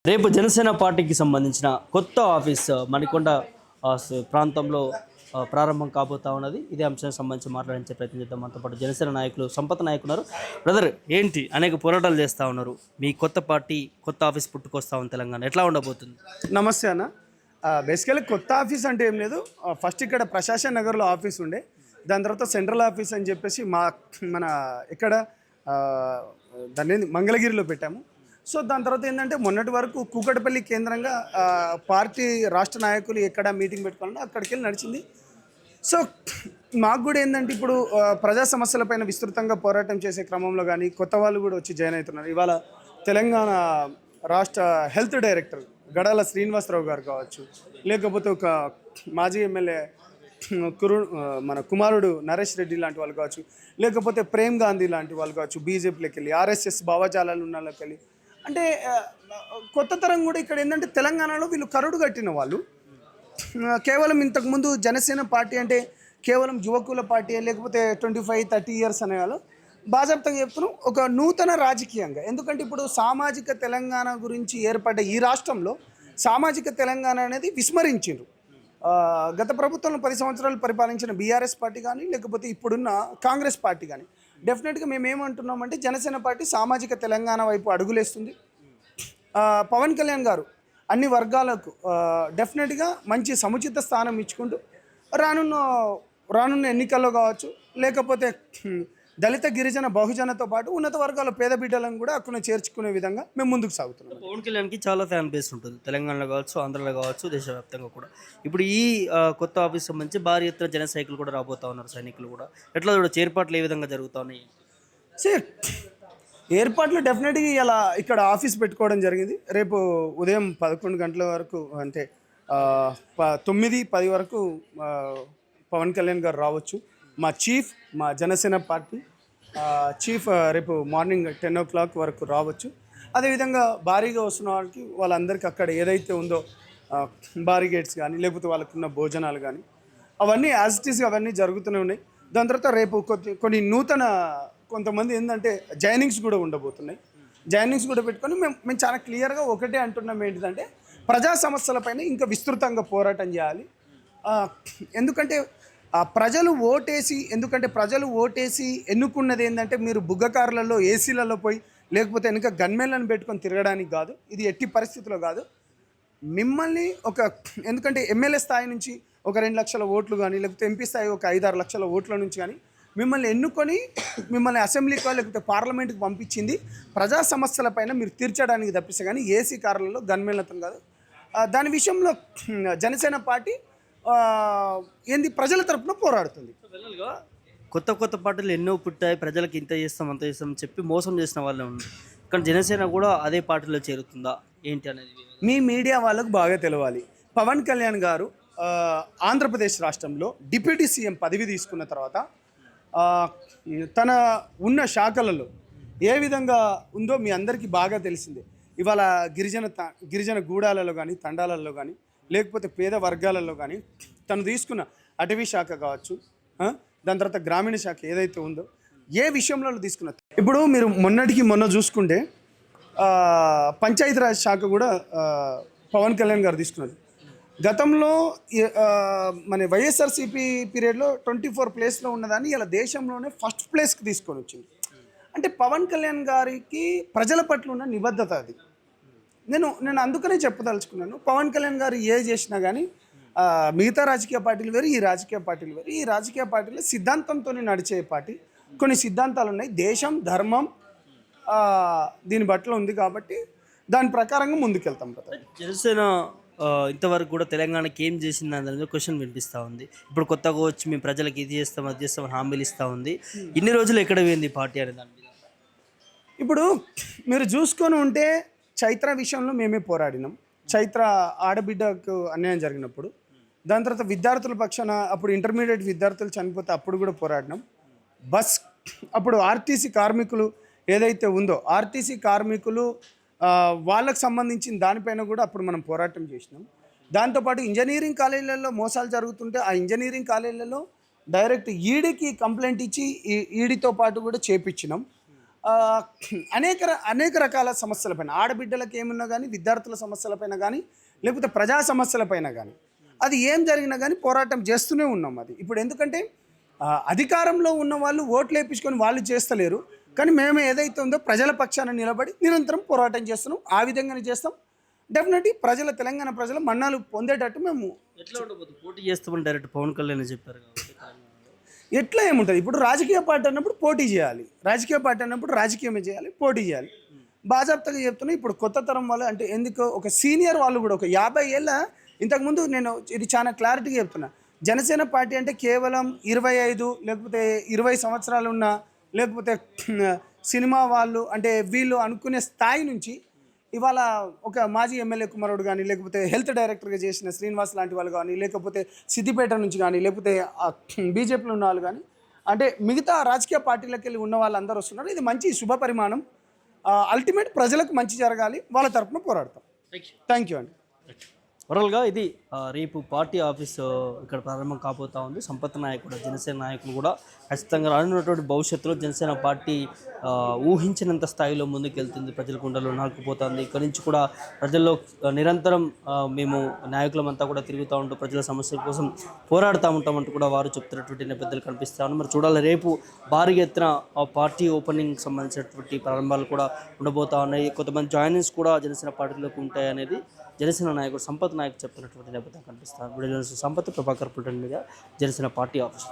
రేపు జనసేన పార్టీకి సంబంధించిన కొత్త ఆఫీస్ మణికొండ ప్రాంతంలో ప్రారంభం కాబోతా ఉన్నది. ఇదే అంశానికి సంబంధించి మాట్లాడించే ప్రయత్నం చేద్దాం. మనతో పాటు జనసేన నాయకులు సంపత్ నాయక్ ఉన్నారు. బ్రదర్, ఏంటి అనేక పోరాటాలు చేస్తూ ఉన్నారు, మీ కొత్త పార్టీ కొత్త ఆఫీస్ పుట్టుకొస్తా ఉంది తెలంగాణ, ఎట్లా ఉండబోతుంది? నమస్తే అన్న. బేసికలీ కొత్త ఆఫీస్ అంటే ఏం లేదు. ఫస్ట్ ఇక్కడ ప్రశాసన్ నగర్లో ఆఫీస్ ఉండే, దాని తర్వాత సెంట్రల్ ఆఫీస్ అని చెప్పేసి మన ఇక్కడ దాన్ని మంగళగిరిలో పెట్టాము. సో దాని తర్వాత ఏంటంటే మొన్నటి వరకు కూకట్పల్లి కేంద్రంగా పార్టీ రాష్ట్ర నాయకులు ఎక్కడ మీటింగ్ పెట్టుకోవాలంటే అక్కడికి వెళ్ళి నడిచింది. సో మాకు కూడా ఏంటంటే ఇప్పుడు ప్రజా సమస్యలపైన విస్తృతంగా పోరాటం చేసే క్రమంలో కానీ కొత్త వాళ్ళు కూడా వచ్చి జాయిన్ అవుతున్నారు. ఇవాళ తెలంగాణ రాష్ట్ర హెల్త్ డైరెక్టర్ గడాల శ్రీనివాసరావు గారు కావచ్చు, లేకపోతే ఒక మాజీ ఎమ్మెల్యే మన కుమారుడు నరేష్ రెడ్డి లాంటి వాళ్ళు కావచ్చు, లేకపోతే ప్రేమ్ గాంధీ లాంటి వాళ్ళు కావచ్చు, బీజేపీలోకి వెళ్ళి ఆర్ఎస్ఎస్ భావజాలాలు ఉన్న వాళ్ళకి వెళ్ళి, అంటే కొత్త తరం కూడా ఇక్కడ ఏంటంటే తెలంగాణలో వీళ్ళు కరుడు కట్టిన వాళ్ళు. కేవలం ఇంతకుముందు జనసేన పార్టీ అంటే కేవలం యువకుల పార్టీ, లేకపోతే 25-30 ఇయర్స్ అనేవాళ్ళు బాజాప్తంగా చెప్తున్నాం ఒక నూతన రాజకీయంగా. ఎందుకంటే ఇప్పుడు సామాజిక తెలంగాణ గురించి ఏర్పడ్డ ఈ రాష్ట్రంలో సామాజిక తెలంగాణ అనేది విస్మరించారు. గత ప్రభుత్వంలో 10 సంవత్సరాలు పరిపాలించిన బీఆర్ఎస్ పార్టీ కానీ, లేకపోతే ఇప్పుడున్న కాంగ్రెస్ పార్టీ కానీ, డెఫినెట్గా మేము ఏమంటున్నామంటే జనసేన పార్టీ సామాజిక తెలంగాణ వైపు అడుగులేస్తుంది. పవన్ కళ్యాణ్ గారు అన్ని వర్గాలకు డెఫినెట్గా మంచి సముచిత స్థానం ఇచ్చుకుంటూ రానున్న ఎన్నికల్లో కావచ్చు, లేకపోతే దళిత గిరిజన బహుజనతో పాటు ఉన్నత వర్గాల పేద బిడ్డలను కూడా అక్కడ చేర్చుకునే విధంగా మేము ముందుకు సాగుతున్నాం. పవన్ కళ్యాణ్కి చాలా ఫ్యాన్ బేస్ ఉంటుంది తెలంగాణలో కావచ్చు, ఆంధ్రలో కావచ్చు, దేశవ్యాప్తంగా కూడా. ఇప్పుడు ఈ కొత్త ఆఫీస్ సంబంధించి భారీ ఎత్తున జన సైకిల్ కూడా రాబోతా ఉన్నారు, సైనికులు కూడా. ఎట్లా చూడ ఏర్పాట్లు ఏ విధంగా జరుగుతూ ఉన్నాయి? ఏర్పాట్లు డెఫినెట్గా ఇలా ఇక్కడ ఆఫీస్ పెట్టుకోవడం జరిగింది. రేపు ఉదయం 11 గంటల వరకు, అంటే 9-10 వరకు పవన్ కళ్యాణ్ గారు రావచ్చు. మా జనసేన పార్టీ చీఫ్ రేపు మార్నింగ్ 10 o'clock వరకు రావచ్చు. అదేవిధంగా భారీగా వస్తున్న వాళ్ళకి వాళ్ళందరికీ అక్కడ ఏదైతే ఉందో బారిగేట్స్ కానీ, లేకపోతే వాళ్ళకున్న భోజనాలు కానీ, అవన్నీ యాజ్ ఇట్ ఈస్గా అవన్నీ జరుగుతూనే ఉన్నాయి. దాని తర్వాత రేపు కొన్ని కొంతమంది ఏంటంటే జాయినింగ్స్ కూడా ఉండబోతున్నాయి. జాయినింగ్స్ కూడా పెట్టుకొని మేము చాలా క్లియర్గా ఒకటే అంటున్నాం, ఏంటిదంటే ప్రజా సమస్యలపైన ఇంకా విస్తృతంగా పోరాటం చేయాలి. ఎందుకంటే ప్రజలు ఓటేసి ఎన్నుకున్నది ఏంటంటే మీరు బుగ్గకారులలో ఏసీలలో పోయి, లేకపోతే వెనుక గన్మెన్లను పెట్టుకొని తిరగడానికి కాదు. ఇది ఎట్టి పరిస్థితుల్లో కాదు. మిమ్మల్ని ఎందుకంటే ఎమ్మెల్యే స్థాయి నుంచి ఒక 2 లక్షల ఓట్లు కానీ, లేకపోతే ఎంపీ స్థాయి ఒక 5-6 లక్షల ఓట్ల నుంచి కానీ మిమ్మల్ని ఎన్నుకొని మిమ్మల్ని అసెంబ్లీకో లేకపోతే పార్లమెంట్కి పంపించింది ప్రజా సమస్యలపైన మీరు తీర్చడానికి తప్పిస్తే కానీ ఏసీ కార్లలో గన్మెన్లతో కాదు. దాని విషయంలో జనసేన పార్టీ ప్రజల తరపున పోరాడుతుంది. కొత్త పార్టీలు ఎన్నో పుట్టాయి, ప్రజలకు ఇంత చేస్తాం అంత చేస్తాం చెప్పి మోసం చేసిన వాళ్ళే ఉన్నారు. కానీ జనసేన కూడా అదే పార్టీలో చేరుతుందా ఏంటి అనేది మీ మీడియా వాళ్ళకు బాగా తెలవాలి. పవన్ కళ్యాణ్ గారు ఆంధ్రప్రదేశ్ రాష్ట్రంలో డిప్యూటీ సీఎం పదవి తీసుకున్న తర్వాత తన ఉన్న శాఖలలో ఏ విధంగా ఉందో మీ అందరికీ బాగా తెలిసిందే. ఇవాళ గిరిజన గూడాలలో కానీ, తండాలలో కానీ, లేకపోతే పేద వర్గాలలో కానీ తను తీసుకున్న అటవీ శాఖ కావచ్చు, దాని తర్వాత గ్రామీణ శాఖ ఏదైతే ఉందో ఏ విషయంలో తీసుకున్నారు. ఇప్పుడు మీరు మొన్న చూసుకుంటే పంచాయతీరాజ్ శాఖ కూడా పవన్ కళ్యాణ్ గారు తీసుకున్నారు. గతంలో మన వైఎస్ఆర్సీపీ పీరియడ్లో 24 ప్లేస్లో ఉన్నదాన్ని ఇలా దేశంలోనే ఫస్ట్ ప్లేస్కి తీసుకొని వచ్చింది. అంటే పవన్ కళ్యాణ్ గారికి ప్రజల పట్ల ఉన్న నిబద్ధత అది. నేను అందుకనే చెప్పదలుచుకున్నాను, పవన్ కళ్యాణ్ గారు ఏ చేసినా కానీ మిగతా రాజకీయ పార్టీలు వేరు, ఈ రాజకీయ పార్టీలు వేరు. ఈ రాజకీయ పార్టీలు సిద్ధాంతంతో నడిచే పార్టీ. కొన్ని సిద్ధాంతాలు ఉన్నాయి, దేశం ధర్మం దీని బట్ల ఉంది కాబట్టి దాని ప్రకారంగా ముందుకెళ్తాం. జనసేన ఇంతవరకు కూడా తెలంగాణకి ఏం చేసింది అనేది క్వశ్చన్ వినిపిస్తూ ఉంది. ఇప్పుడు కొత్తగా వచ్చి మేము ప్రజలకు ఇది చేస్తాం అది చేస్తామని హామీలు ఇస్తూ ఉంది. ఇన్ని రోజులు ఎక్కడ పోయింది పార్టీ అనే దాని మీద? ఇప్పుడు మీరు చూసుకొని ఉంటే చైత్ర విషయంలో మేమే పోరాడినాం. చైత్ర ఆడబిడ్డకు అన్యాయం జరిగినప్పుడు, దాని తర్వాత విద్యార్థుల పక్షాన అప్పుడు ఇంటర్మీడియట్ విద్యార్థులు చనిపోతే అప్పుడు కూడా పోరాడినాం. అప్పుడు ఆర్టీసీ కార్మికులు ఏదైతే ఉందో ఆర్టీసీ కార్మికులు వాళ్ళకు సంబంధించిన దానిపైన కూడా అప్పుడు మనం పోరాటం చేసినాం. దాంతోపాటు ఇంజనీరింగ్ కాలేజీలలో మోసాలు జరుగుతుంటే ఆ ఇంజనీరింగ్ కాలేజీలలో డైరెక్ట్ ఈడీకి కంప్లైంట్ ఇచ్చి ఈడీతో పాటు కూడా చేపించినాం. ఆ, అనేక రకాల సమస్యలపైన ఆడబిడ్డలకు ఏమున్నా కానీ విద్యార్థుల సమస్యలపైన కానీ లేకపోతే ప్రజా సమస్యలపైన కానీ అది ఏం జరిగినా కానీ పోరాటం చేస్తూనే ఉన్నాం. అది ఇప్పుడు ఎందుకంటే అధికారంలో ఉన్న వాళ్ళు ఓట్లు వేయించుకొని వాళ్ళు చేస్తలేరు, కానీ మేము ఏదైతే ఉందో ప్రజల పక్షాన నిలబడి నిరంతరం పోరాటం చేస్తున్నాం. ఆ విధంగానే చేస్తాం. డెఫినెట్లీ తెలంగాణ ప్రజల మన్నాలు పొందేటట్టు మేము ఎట్లా ఉండబోతుంది? పోటీ చేస్తామని డైరెక్ట్ పవన్ కళ్యాణ్ చెప్పారు కాబట్టి ఎట్లా ఏముంటుంది. ఇప్పుడు రాజకీయ పార్టీ అన్నప్పుడు పోటీ చేయాలి, రాజకీయ పార్టీ అన్నప్పుడు రాజకీయమే చేయాలి, పోటీ చేయాలి. బాజాప్తగా చెప్తున్నా. ఇప్పుడు కొత్త తరం వాళ్ళు అంటే ఎందుకో ఒక సీనియర్ వాళ్ళు కూడా ఒక 50 ఏళ్ళ ఇంతకుముందు నేను ఇది చాలా క్లారిటీగా చెప్తున్నా. జనసేన పార్టీ అంటే కేవలం 25 లేకపోతే 20 సంవత్సరాలు ఉన్న లేకపోతే సినిమా వాళ్ళు అంటే వీళ్ళు అనుకునే స్థాయి నుంచి ఇవాళ ఒక మాజీ ఎమ్మెల్యే కుమారుడు కానీ లేకపోతే హెల్త్ డైరెక్టర్గా చేసిన శ్రీనివాస్ లాంటి వాళ్ళు కానీ లేకపోతే సిద్దిపేట నుంచి కానీ లేకపోతే బీజేపీలో ఉన్న వాళ్ళు కానీ అంటే మిగతా రాజకీయ పార్టీలకు వెళ్ళి ఉన్న వాళ్ళందరూ వస్తున్నారు. ఇది మంచి శుభ పరిమాణం. అల్టిమేట్ ప్రజలకు మంచి జరగాలి, వాళ్ళ తరఫున పోరాడతాం. థ్యాంక్ యూ అండి. ఓవరాల్గా ఇది రేపు పార్టీ ఆఫీస్ ఇక్కడ ప్రారంభం కాబోతా ఉంది. సంపత్ నాయకుడు జనసేన నాయకులు కూడా ఖచ్చితంగా రానున్నటువంటి భవిష్యత్తులో జనసేన పార్టీ ఊహించినంత స్థాయిలో ముందుకెళ్తుంది, ప్రజల గుండెల్లో నాటుకుపోతుంది. ఇక్కడి నుంచి కూడా ప్రజల్లో నిరంతరం మేము నాయకులమంతా కూడా తిరుగుతూ ఉంటాం, ప్రజల సమస్యల కోసం పోరాడుతూ ఉంటామంటూ కూడా వారు చెప్తున్నటువంటి నేపథ్యాలు కనిపిస్తూ ఉన్నాయి. మరి చూడాలి, రేపు భారీ ఎత్తున పార్టీ ఓపెనింగ్ సంబంధించినటువంటి ప్రారంభాలు కూడా ఉండబోతా ఉన్నాయి. కొంతమంది జాయినింగ్స్ కూడా జనసేన పార్టీలోకి ఉంటాయి అనేది జనసేన నాయకుడు సంపత్ నాయక్ చెప్తున్నటువంటి నేపథ్యం కనిపిస్తారు. సంపత్ ప్రభాకర్ పుల్టన్ మీద జనసేన పార్టీ ఆఫీస్.